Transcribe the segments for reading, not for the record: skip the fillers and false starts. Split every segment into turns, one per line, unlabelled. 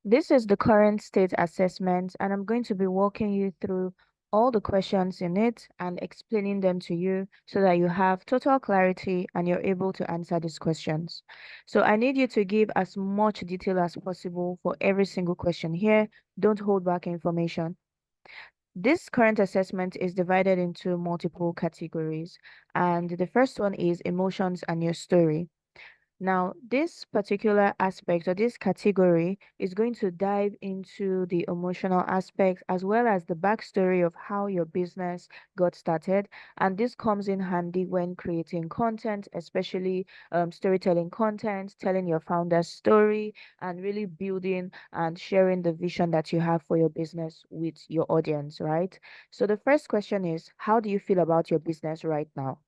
This is the current state assessment, and I'm going to be walking you through all the questions in it and explaining them to you so that you have total clarity and you're able to answer these questions. So I need you to give as much detail as possible for every single question here. Don't hold back information. This current assessment is divided into multiple categories, and the first one is emotions and your story. Now, this particular aspect or this category is going to dive into the emotional aspect as well as the backstory of how your business got started. And this comes in handy when creating content, especially storytelling content, telling your founder's story, and really building and sharing the vision that you have for your business with your audience, right? So, the first question is, how do you feel about your business right now?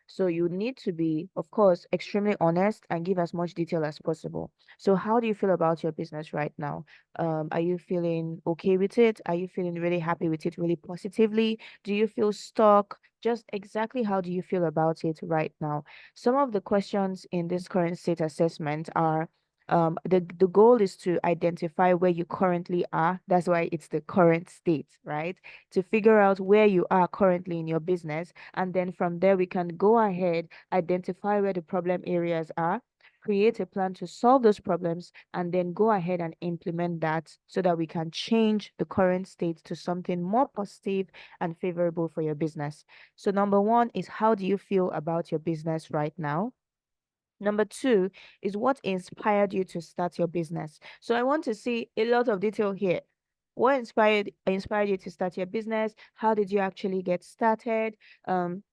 So you need to be, of course, extremely honest and give as much detail as possible. So how do you feel about your business right now? Are you feeling okay with it? Are you feeling really happy with it, really positively? Do you feel stuck? Just exactly how do you feel about it right now? Some of the questions in this current state assessment are the goal is to identify where you currently are. That's why it's the current state, right? To figure out where you are currently in your business, and then from there, we can go ahead, identify where the problem areas are, create a plan to solve those problems, and then go ahead and implement that so that we can change the current state to something more positive and favorable for your business. So, number one is, how do you feel about your business right now? Number two is, what inspired you to start your business? So I want to see a lot of detail here. What inspired you to start your business? How did you actually get started? Um,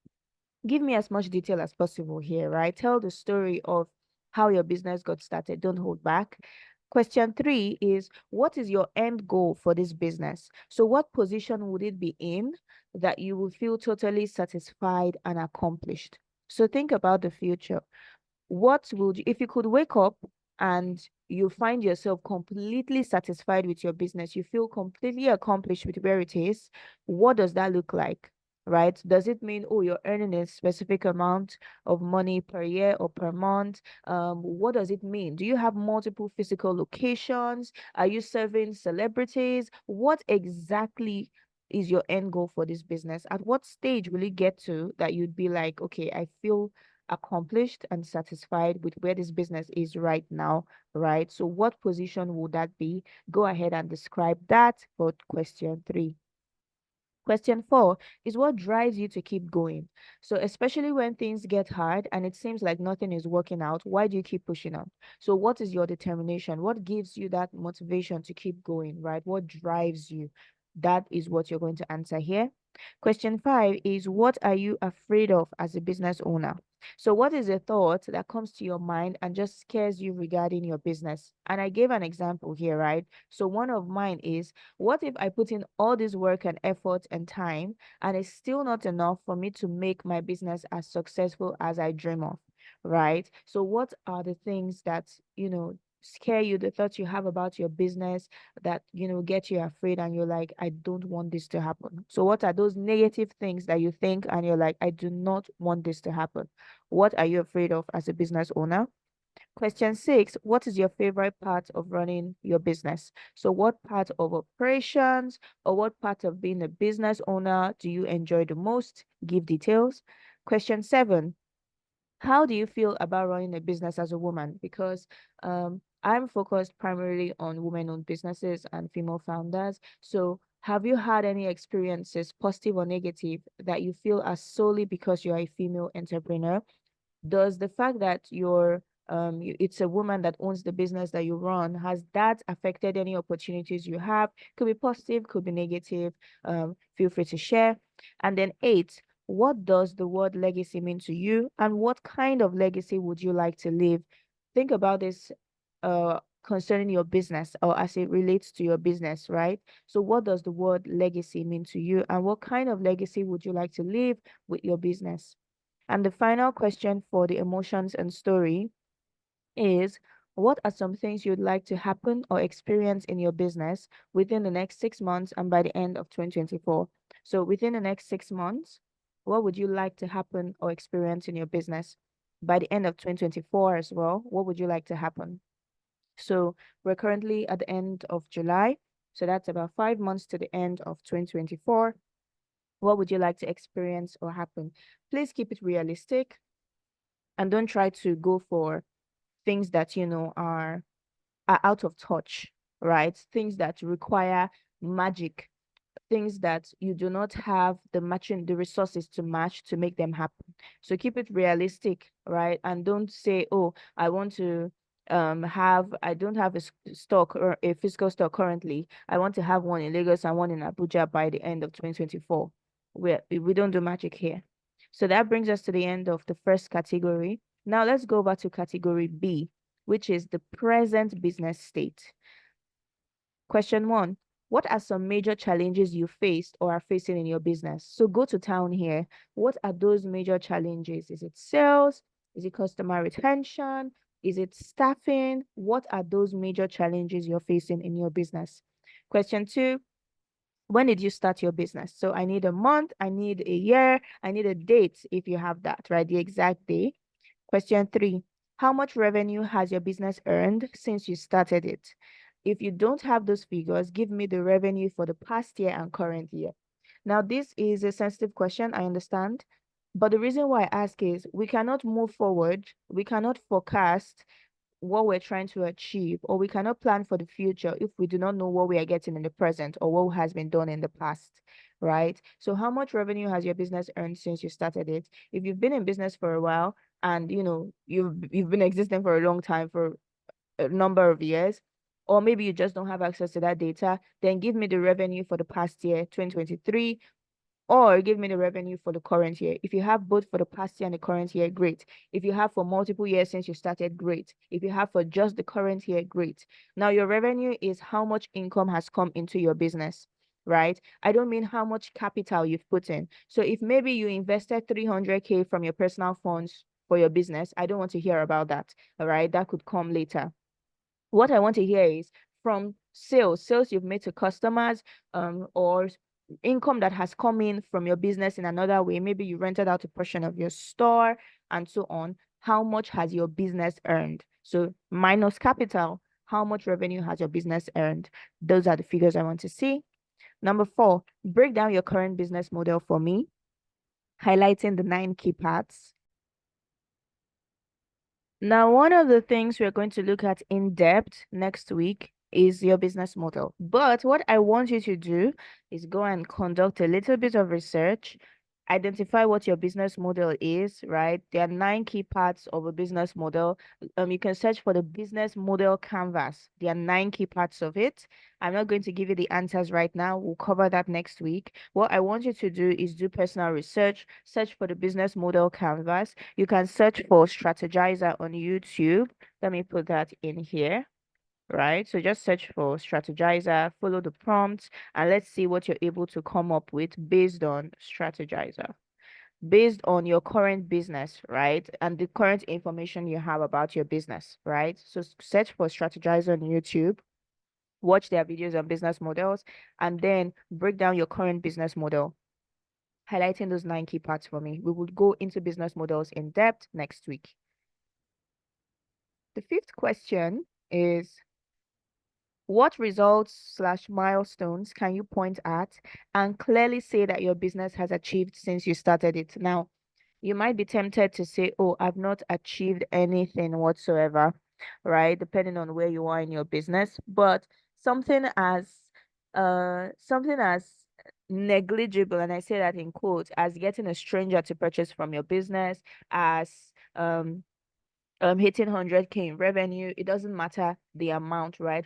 Give me as much detail as possible here, right? Tell the story of how your business got started. Don't hold back. Question three is, what is your end goal for this business? So what position would it be in that you will feel totally satisfied and accomplished? So think about the future. What would you, if you could wake up and you find yourself completely satisfied with your business, you feel completely accomplished with where it is, what does that look like? Right? Does it mean, oh, you're earning a specific amount of money per year or per month? What does it mean? Do you have multiple physical locations? Are you serving celebrities? What exactly is your end goal for this business? At what stage will it get to that you'd be like, okay, I feel accomplished and satisfied with where this business is right now, right? So what position would that be? Go ahead and describe that for question three. Question four is, what drives you to keep going? So, especially when things get hard and it seems like nothing is working out, why do you keep pushing on? So, what is your determination? What gives you that motivation to keep going, right? What drives you? That is what you're going to answer here. Question five is, what are you afraid of as a business owner? So, what is a thought that comes to your mind and just scares you regarding your business? And I gave an example here, right? So, one of mine is, what if I put in all this work and effort and time and it's still not enough for me to make my business as successful as I dream of, right? So, what are the things that, scare you, the thoughts you have about your business that, get you afraid and you're like, I don't want this to happen? So, what are those negative things that you think and you're like, I do not want this to happen? What are you afraid of as a business owner? Question six, what is your favorite part of running your business? So, what part of operations or what part of being a business owner do you enjoy the most? Give details. Question seven, how do you feel about running a business as a woman? Because I'm focused primarily on women-owned businesses and female founders. So, have you had any experiences, positive or negative, that you feel are solely because you're a female entrepreneur? Does the fact that it's a woman that owns the business that you run, has that affected any opportunities you have? Could be positive, could be negative. Feel free to share. And then eight, what does the word legacy mean to you, and what kind of legacy would you like to leave? Think about this concerning your business or as it relates to your business, right? So what does the word legacy mean to you, and what kind of legacy would you like to leave with your business? And the final question for the emotions and story is, what are some things you'd like to happen or experience in your business within the next 6 months and by the end of 2024? So within the next 6 months, what would you like to happen or experience in your business? By the end of 2024 as well, what would you like to happen? So we're currently at the end of July. So that's about 5 months to the end of 2024. What would you like to experience or happen? Please keep it realistic and don't try to go for things that are out of touch, right? Things that require magic, things that you do not have the resources to match to make them happen. So keep it realistic, right? And don't say, oh, I want to I don't have stock or a physical stock currently. I want to have one in Lagos and one in Abuja by the end of 2024. We don't do magic here. So that brings us to the end of the first category. Now let's go back to category B, which is the present business state. Question one, what are some major challenges you faced or are facing in your business? So go to town here. What are those major challenges? Is it sales? Is it customer retention? Is it staffing? What are those major challenges you're facing in your business? Question two, when did you start your business? So I need a month, I need a year, I need a date if you have that, right? The exact day. Question three, how much revenue has your business earned since you started it? If you don't have those figures, give me the revenue for the past year and current year. Now, this is a sensitive question, I understand. But the reason why I ask is we cannot move forward, we cannot forecast what we're trying to achieve, or we cannot plan for the future if we do not know what we are getting in the present or what has been done in the past, right? So how much revenue has your business earned since you started it? If you've been in business for a while and you've been existing for a long time, for a number of years, or maybe you just don't have access to that data, then give me the revenue for the past year, 2023, or give me the revenue for the current year. If you have both for the past year and the current year, great. If you have for multiple years since you started, great. If you have for just the current year, great. Now, your revenue is how much income has come into your business, right? I don't mean how much capital you've put in. So if maybe you invested 300K from your personal funds for your business, I don't want to hear about that, all right? That could come later. What I want to hear is from sales you've made to customers, or income that has come in from your business in another way. Maybe you rented out a portion of your store and so on. How much has your business earned? So minus capital, how much revenue has your business earned? Those are the figures I want to see. Number four, break down your current business model for me, highlighting the 9 key parts. Now, one of the things we're going to look at in depth next week is your business model. But what I want you to do is go and conduct a little bit of research, identify what your business model is, right? There are 9 key parts of a business model. You can search for the business model canvas. There are 9 key parts of it. I'm not going to give you the answers right now. We'll cover that next week. What I want you to do is do personal research, search for the business model canvas. You can search for Strategizer on YouTube. Let me put that in here, right? So just search for Strategizer, follow the prompts, and let's see what you're able to come up with based on Strategizer, based on your current business, right? And the current information you have about your business, right? So search for Strategizer on YouTube, watch their videos on business models, and then break down your current business model, highlighting those 9 key parts for me. We will go into business models in depth next week. The fifth question is, what results/milestones can you point at and clearly say that your business has achieved since you started it? Now, you might be tempted to say, oh, I've not achieved anything whatsoever, right? Depending on where you are in your business. But something as negligible, and I say that in quotes, as getting a stranger to purchase from your business, as hitting 100K in revenue, it doesn't matter the amount, right?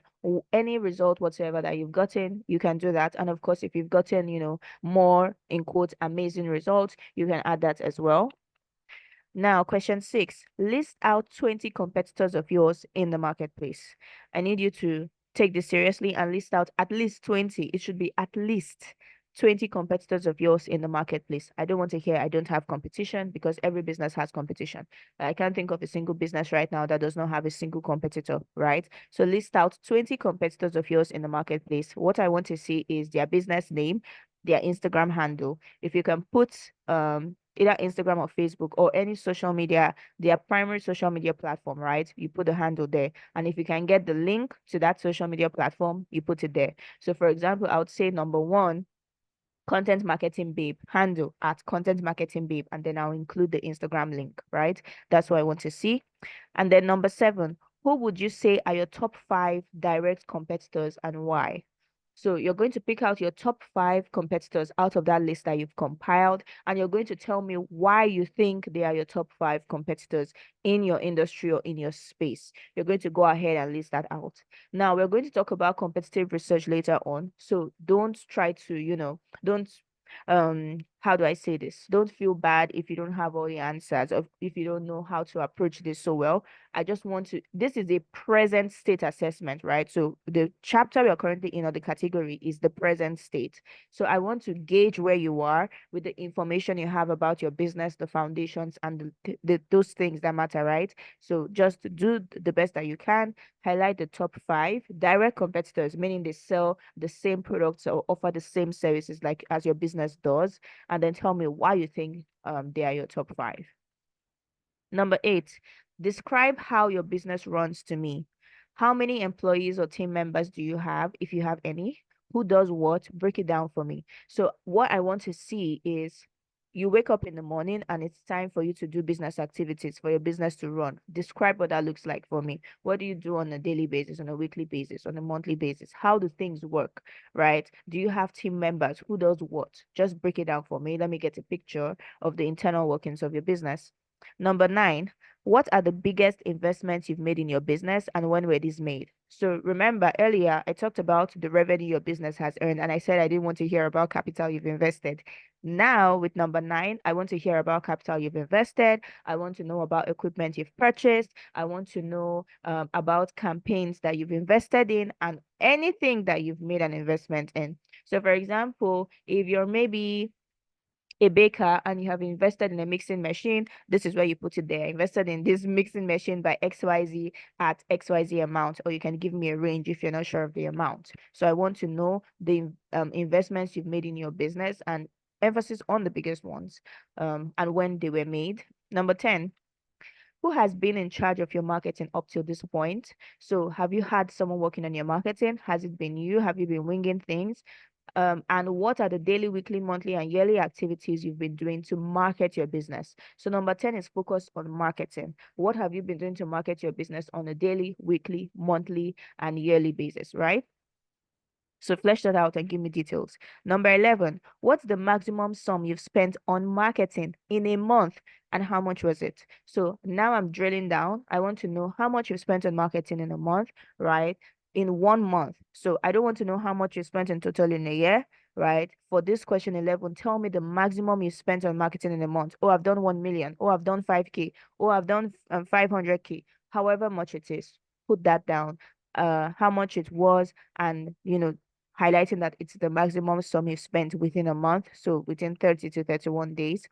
Any result whatsoever that you've gotten, you can do that. And of course, if you've gotten, more in quotes amazing results, you can add that as well. Now, question 6, list out 20 competitors of yours in the marketplace. I need you to take this seriously and list out at least 20. It should be at least 20 competitors of yours in the marketplace. I don't want to hear I don't have competition, because every business has competition. I can't think of a single business right now that does not have a single competitor, right? So list out 20 competitors of yours in the marketplace. What I want to see is their business name, their Instagram handle. If you can put either Instagram or Facebook or any social media, their primary social media platform, right? You put the handle there. And if you can get the link to that social media platform, you put it there. So for example, I would say number one, content marketing babe, handle at content marketing babe, and then I'll include the Instagram link, right? That's what I want to see. And then number seven, who would you say are your top five direct competitors and why? So you're going to pick out your top five competitors out of that list that you've compiled, and you're going to tell me why you think they are your top five competitors in your industry or in your space. You're going to go ahead and list that out. Now, we're going to talk about competitive research later on. So don't try to, don't how do I say this? Don't feel bad if you don't have all the answers or if you don't know how to approach this so well. I just want to, this is a present state assessment, right? So the chapter we are currently in, or the category, is the present state. So I want to gauge where you are with the information you have about your business, the foundations, and those things that matter, right? So just do the best that you can. Highlight the top five direct competitors, meaning they sell the same products or offer the same services like as your business does, and then tell me why you think they are your top five. Number eight, describe how your business runs to me. How many employees or team members do you have, if you have any? Who does what? Break it down for me. So what I want to see is you wake up in the morning and it's time for you to do business activities for your business to run. Describe what that looks like for me. What do you do on a daily basis, on a weekly basis, on a monthly basis? How do things work, right? Do you have team members? Who does what? Just break it down for me. Let me get a picture of the internal workings of your business. Number nine, what are the biggest investments you've made in your business and when were these made? So remember earlier, I talked about the revenue your business has earned, and I said I didn't want to hear about capital you've invested. Now, with number nine, I want to hear about capital you've invested. I want to know about equipment you've purchased. I want to know about campaigns that you've invested in and anything that you've made an investment in. So, for example, if you're maybe a baker and you have invested in a mixing machine, this is where you put it there. Invested in this mixing machine by XYZ at XYZ amount, or you can give me a range if you're not sure of the amount. So I want to know the investments you've made in your business and emphasis on the biggest ones and when they were made. Number 10, who has been in charge of your marketing up till this point? So have you had someone working on your marketing? Has it been you? Have you been winging things? And what are the daily, weekly, monthly, and yearly activities you've been doing to market your business? So number 10 is focused on marketing. What have you been doing to market your business on a daily, weekly, monthly, and yearly basis, right? So flesh that out and give me details. Number 11, what's the maximum sum you've spent on marketing in a month and how much was it? So now I'm drilling down. I want to know how much you've spent on marketing in a month, right? In 1 month. So I don't want to know how much you spent in total in a year, right? For this question 11, tell me the maximum you spent on marketing in a month. Oh, I've done 1 million. Oh, I've done 5K. Oh, I've done 500K. However much it is, put that down. How much it was, and highlighting that it's the maximum sum you've spent within a month, so within 30 to 31 days.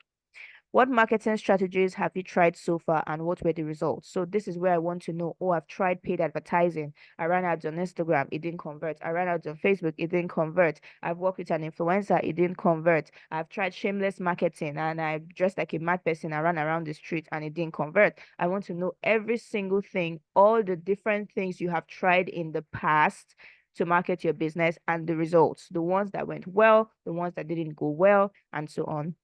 What marketing strategies have you tried so far and what were the results? So this is where I want to know, oh, I've tried paid advertising. I ran ads on Instagram, it didn't convert. I ran ads on Facebook, it didn't convert. I've worked with an influencer, it didn't convert. I've tried shameless marketing and I dressed like a mad person. I ran around the street and it didn't convert. I want to know every single thing, all the different things you have tried in the past to market your business and the results, the ones that went well, the ones that didn't go well, and so on.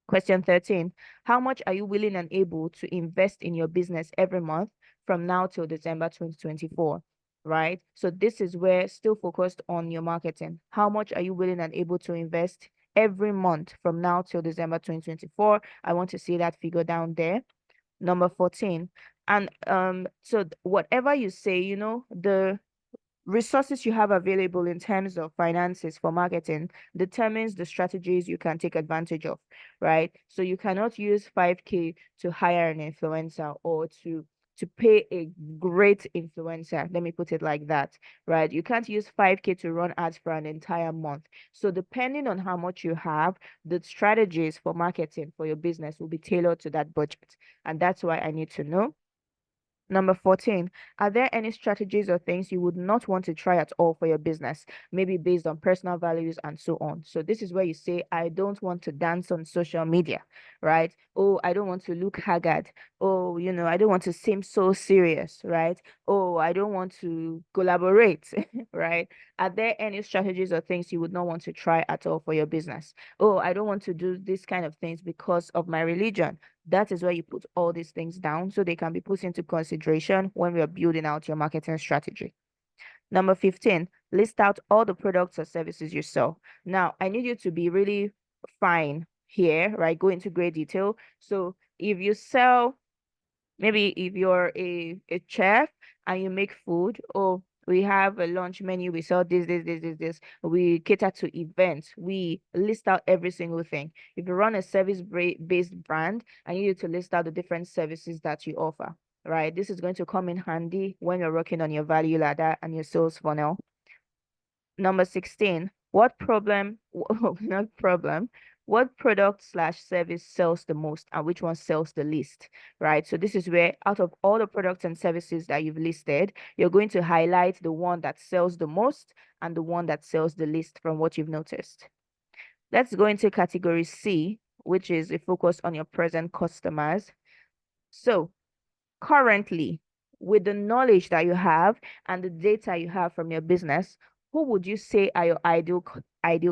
Question 13, how much are you willing and able to invest in your business every month from now till December 2024, right? So this is where still focused on your marketing. How much are you willing and able to invest every month from now till December 2024? I want to see that figure down there. Number 14. And so whatever you say, the resources you have available in terms of finances for marketing determines the strategies you can take advantage of, right? So you cannot use 5K to hire an influencer or to pay a great influencer. Let me put it like that, right? You can't use 5K to run ads for an entire month. So depending on how much you have, the strategies for marketing for your business will be tailored to that budget. And that's why I need to know. Number 14, are there any strategies or things you would not want to try at all for your business? Maybe based on personal values and so on. So this is where you say, I don't want to dance on social media, right? Oh, I don't want to look haggard. Oh, I don't want to seem so serious, right? Oh, I don't want to collaborate, right? Are there any strategies or things you would not want to try at all for your business? Oh, I don't want to do this kind of things because of my religion. That is where you put all these things down so they can be put into consideration when we are building out your marketing strategy. Number 15, list out all the products or services you sell. Now, I need you to be really fine here, right? Go into great detail. So if you sell maybe if you're a chef and you make food, or we have a lunch menu, we sell this. We cater to events. We list out every single thing. If you run a service-based brand, I need you to list out the different services that you offer, right? This is going to come in handy when you're working on your value ladder and your sales funnel. Number 16, what problem, not problem, what product slash service sells the most and which one sells the least, right? So this is where out of all the products and services that you've listed, you're going to highlight the one that sells the most and the one that sells the least from what you've noticed. Let's go into category C, which is a focus on your present customers. So currently, with the knowledge that you have and the data you have from your business, who would you say are your ideal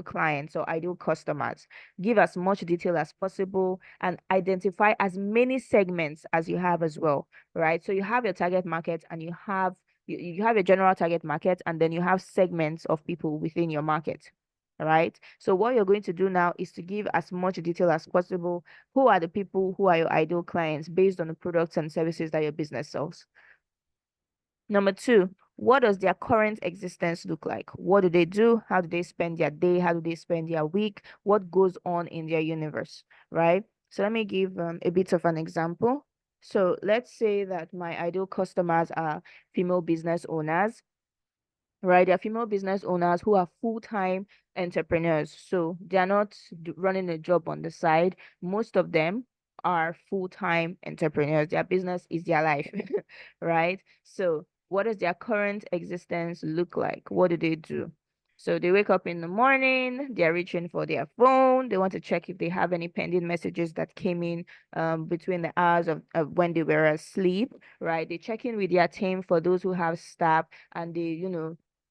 clients or ideal customers? Give as much detail as possible and identify as many segments as you have as well, right? So you have your target market and you have a general target market, and then you have segments of people within your market. Right. So what you're going to do now is to give as much detail as possible. Who are the people who are your ideal clients based on the products and services that your business sells? Number two, what does their current existence look like? What do they do? How do they spend their day? How do they spend their week? What goes on in their universe, right? So let me give a bit of an example. So let's say that my ideal customers are female business owners, right? They're female business owners who are full-time entrepreneurs. So they're not running a job on the side. Most of them are full-time entrepreneurs. Their business is their life, right? So what does their current existence look like? What do they do? So they wake up in the morning, they're reaching for their phone. They want to check if they have any pending messages that came in between the hours of when they were asleep, right? They check in with their team for those who have staff, and they,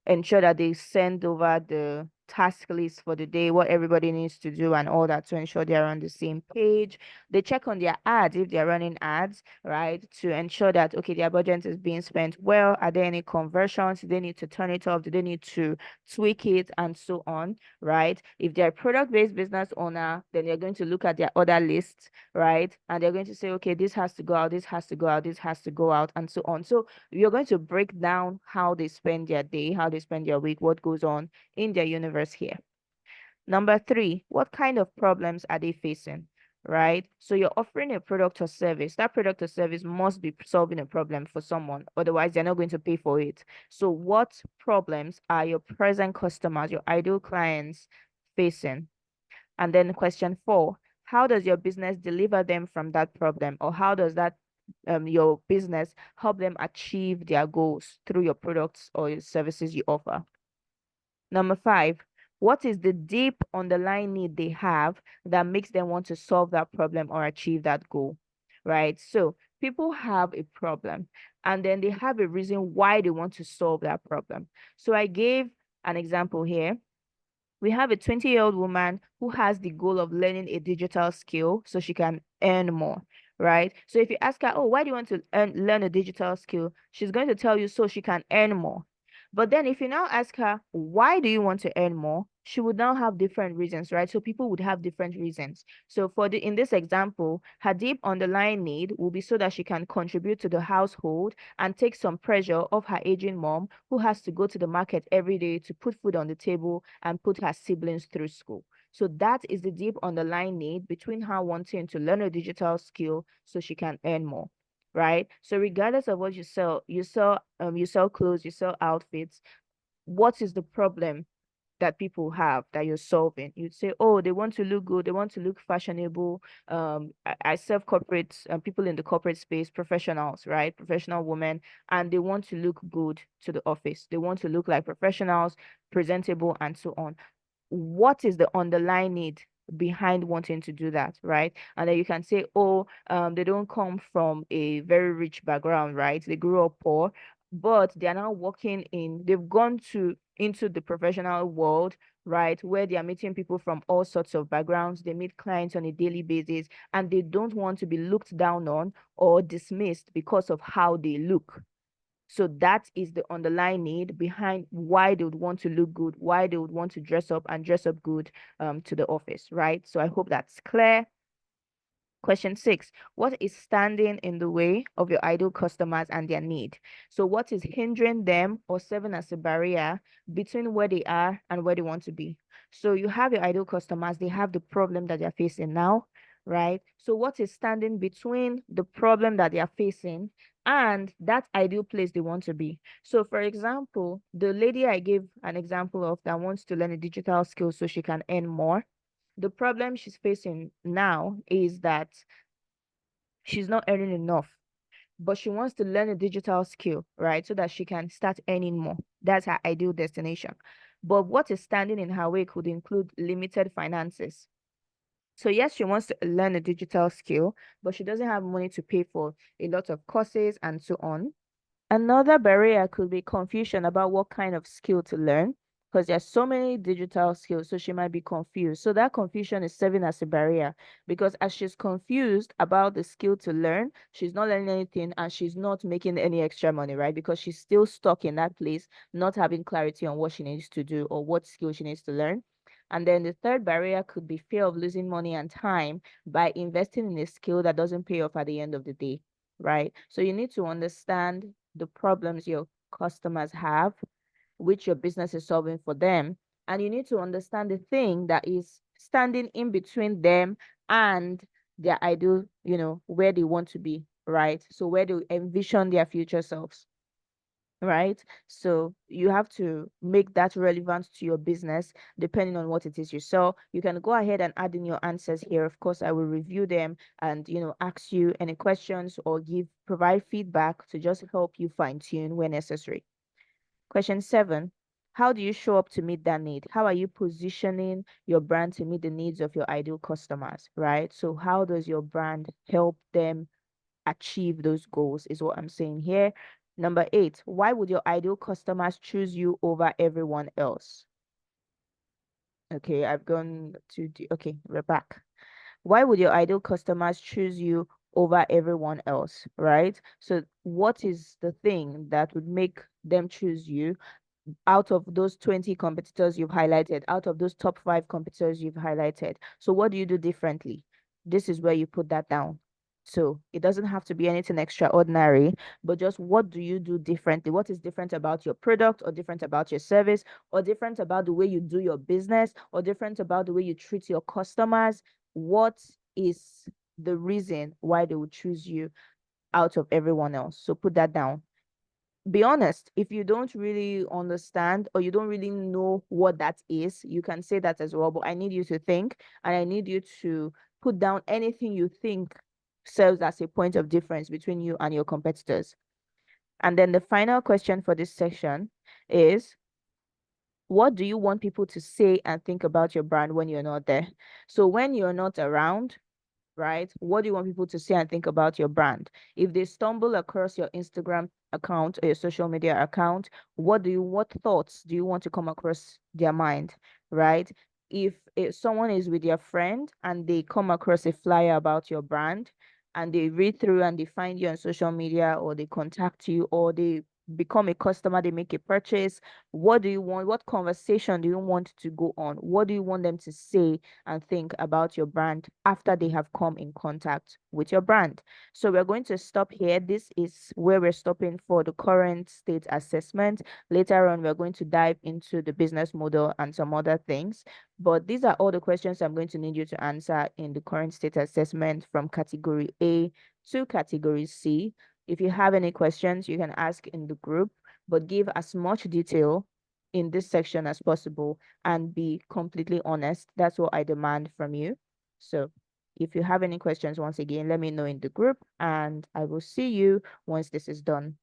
ensure that they send over the task list for the day, what everybody needs to do, and all that to ensure they're on the same page. They check on their ads if they're running ads, right, to ensure that, okay, their budget is being spent well. Are there any conversions? Do they need to turn it off? Do they need to tweak it? And so on, right? If they're a product-based business owner, then they're going to look at their order lists, right? And they're going to say, okay, this has to go out, this has to go out, this has to go out, and so on. So you're going to break down how they spend their day, how they spend their week, what goes on in their universe here. Number three, what kind of problems are they facing? Right? So you're offering a product or service. That product or service must be solving a problem for someone. Otherwise, they're not going to pay for it. So what problems are your present customers, your ideal clients facing? And then question four, how does your business deliver them from that problem? Or how does that your business help them achieve their goals through your products or your services you offer? Number five, what is the deep underlying need they have that makes them want to solve that problem or achieve that goal? Right? So people have a problem and then they have a reason why they want to solve that problem. So I gave an example here. We have a 20-year-old woman who has the goal of learning a digital skill so she can earn more, right? So if you ask her, oh, why do you want to learn a digital skill? She's going to tell you so she can earn more. But then if you now ask her, why do you want to earn more? She would now have different reasons, right? So people would have different reasons. So in this example, her deep underlying need will be so that she can contribute to the household and take some pressure off her aging mom who has to go to the market every day to put food on the table and put her siblings through school. So that is the deep underlying need between her wanting to learn a digital skill so she can earn more, right? So regardless of what you sell clothes, you sell outfits. What is the problem? that people have that you're solving. You'd say, oh, they want to look good, they want to look fashionable. I serve corporates, people in the corporate space, professionals, right? Professional women, and they want to look good to the office. They want to look like professionals, presentable, and so on. What is the underlying need behind wanting to do that, right? And then you can say, oh, they don't come from a very rich background, right? They grew up poor, but they are now working in, they've gone to into the professional world, right, where they are meeting people from all sorts of backgrounds. They meet clients on a daily basis, and they don't want to be looked down on or dismissed because of how they look. So that is the underlying need behind why they would want to look good, why they would want to dress up and dress up good to the office, right? So I hope that's clear. Question 6, what is standing in the way of your ideal customers and their need? So what is hindering them or serving as a barrier between where they are and where they want to be? So you have your ideal customers, they have the problem that they're facing now, right? So what is standing between the problem that they are facing and that ideal place they want to be? So for example, the lady I gave an example of that wants to learn a digital skill so she can earn more, the problem she's facing now is that she's not earning enough, but she wants to learn a digital skill, right? So that she can start earning more. That's her ideal destination. But what is standing in her way could include limited finances. So yes, she wants to learn a digital skill, but she doesn't have money to pay for a lot of courses and so on. Another barrier could be confusion about what kind of skill to learn because there's so many digital skills, so she might be confused. So that confusion is serving as a barrier because as she's confused about the skill to learn, she's not learning anything and she's not making any extra money, right? Because she's still stuck in that place, not having clarity on what she needs to do or what skill she needs to learn. And then the third barrier could be fear of losing money and time by investing in a skill that doesn't pay off at the end of the day, right? So you need to understand the problems your customers have, which your business is solving for them. And you need to understand the thing that is standing in between them and their ideal, where they want to be, right? So where they envision their future selves, right? So you have to make that relevant to your business depending on what it is you sell. You can go ahead and add in your answers here. Of course, I will review them and ask you any questions or provide feedback to just help you fine tune where necessary. Question 7, how do you show up to meet that need? How are you positioning your brand to meet the needs of your ideal customers, right? So how does your brand help them achieve those goals is what I'm saying here. Number 8, why would your ideal customers choose you over everyone else? Okay, I've gone to okay, we're back. Why would your ideal customers choose you over everyone else, right? So what is the thing that would make them choose you out of those 20 competitors you've highlighted, out of those top 5 competitors you've highlighted? So what do you do differently? This is where you put that down. So it doesn't have to be anything extraordinary, but just what do you do differently? What is different about your product or different about your service or different about the way you do your business or different about the way you treat your customers? What is the reason why they would choose you out of everyone else? So put that down. Be honest, if you don't really understand or you don't really know what that is, you can say that as well. But I need you to think and I need you to put down anything you think serves as a point of difference between you and your competitors. And then the final question for this section is, what do you want people to say and think about your brand when you're not there? So when you're not around, right? What do you want people to say and think about your brand? If they stumble across your Instagram account or your social media account, what thoughts do you want to come across their mind, right? If someone is with their friend and they come across a flyer about your brand and they read through and they find you on social media or they contact you or they become a customer, they make a purchase, what do you want? What conversation do you want to go on? What do you want them to say and think about your brand after they have come in contact with your brand? So we're going to stop here. This is where we're stopping for the current state assessment. Later on, we're going to dive into the business model and some other things. But these are all the questions I'm going to need you to answer in the current state assessment from category A to category C. If you have any questions, you can ask in the group, but give as much detail in this section as possible and be completely honest. That's what I demand from you. So if you have any questions, once again, let me know in the group and I will see you once this is done.